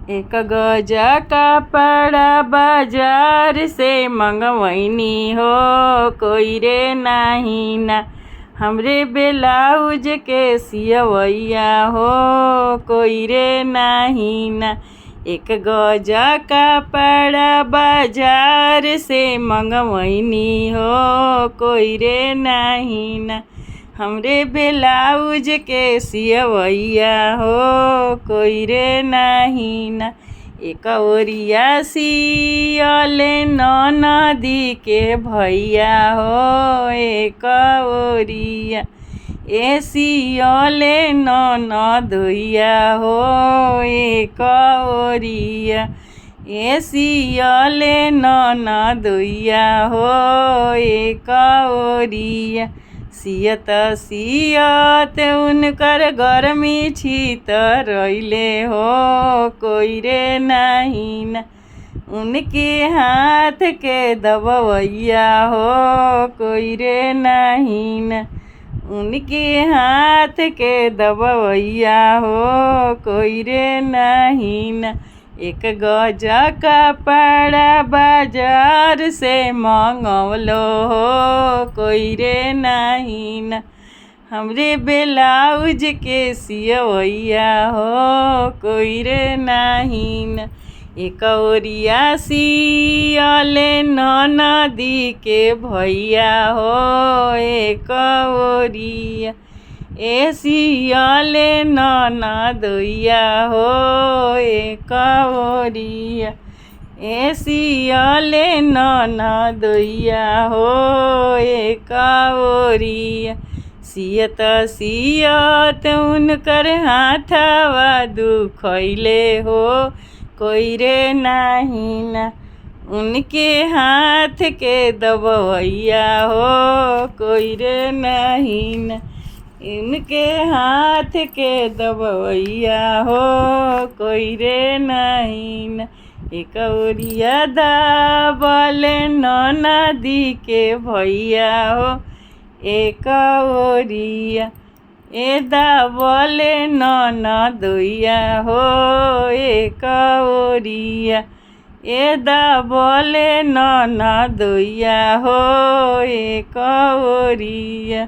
एक गजा कपड़ा बाजार से मंगवैनी हो, कोई रे नाही ना। हमरे ब्लाउज के सियवैया हो, कोई रे नाही ना। एक गजा कपड़ा बाजार से मंगवैनी हो, कोई रे नाही ना। हमरे ब्लाउज के सियवैया हो, कोई रे नाही ना। एक ओरिया सियले ननदी के भैया हो, एक ओरिया ए सियले ननदोइया हो, एक ओरिया ए सियले ननदोइया हो, एक ओरिया। सियत सियत उनकर गर्मी छितरैले हो, कोई रे नाही ना। उनके हाथ के दबवैया हो, कोई रे नाही ना। उनके हाथ के दबवैया हो, कोई रे नाही ना। एक गजा कपड़ा बाजार से मंगवलो हो, कोई रे नाही ना। हमरे ब्लाउज के सियवैया हो, कोई रे नाही ना। एक ओरिया सियले ननदी के भैया हो, एक ओरिया ए सियले ननदोइया हो, एक ओरिया ए सियले ननदोइया हो, एक ओरिया। सियत सियत उनकर हाथवा दुखैले हो, कोई रे नाही ना। उनके हाथ के दबवैया हो, कोई रे नाही ना। इनके हाथ के दबवैया हो, कोई रे नाही ना। एक ओरिया दाबले ननदी के भैया हो, एक ओरिया ए दाबले ननदोइया हो, एक ओरिया ए दाबले ननदोइया हो, एक ओरिया।